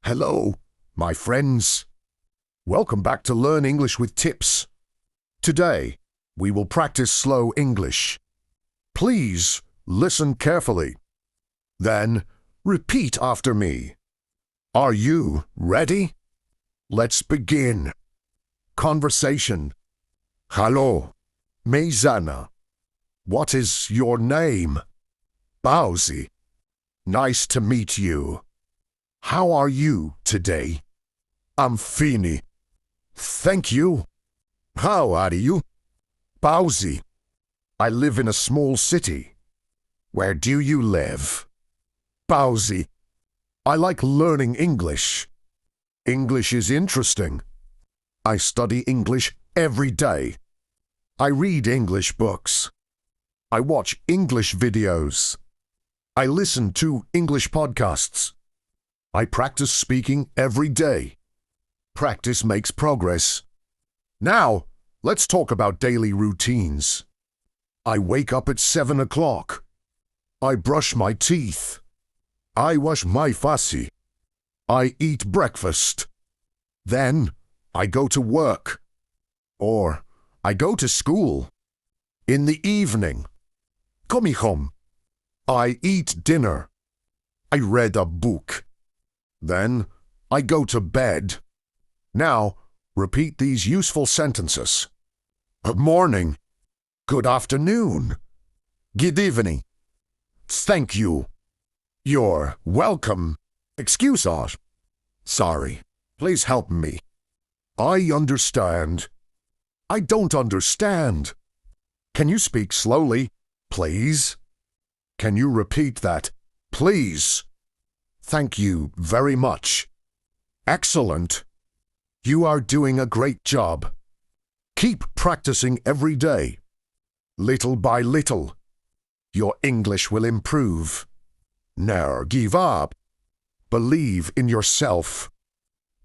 Hello, my friends. Welcome back to Learn English with Tips. Today, we will practice slow English. Please listen carefully. Then, repeat after me. Are you ready? Let's begin. Conversation. Hallo, Mezana. What is your name? Bausi. Nice to meet you. How are you today? I'm Fini. Thank you. How are you? Bausi. I live in a small city. Where do you live? Bausi. I like learning English. English is interesting. I study English every day. I read English books. I watch English videos. I listen to English podcasts. I practice speaking every day. Practice makes progress. Now, let's talk about daily routines. I wake up at 7 o'clock. I brush my teeth. I wash my face. I eat breakfast. Then, I go to work. Or, I go to school. In the evening, come home. I eat dinner. I read a book. Then, I go to bed. Now, repeat these useful sentences. Good morning. Good afternoon. Good evening. Thank you. You're welcome. Excuse us. Sorry. Please help me. I understand. I don't understand. Can you speak slowly, please? Can you repeat that, please? Thank you very much. Excellent. You are doing a great job. Keep practicing every day. Little by little, your English will improve. Never give up. Believe in yourself.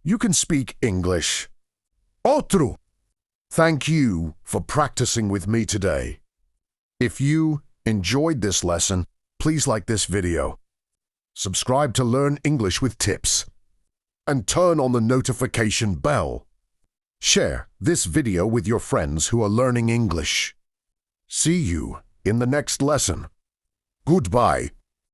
You can speak English. Otro. Thank you for practicing with me today. If you enjoyed this lesson, please like this video. Subscribe to Learn English with Tips. And turn on the notification bell. Share this video with your friends who are learning English. See you in the next lesson. Goodbye.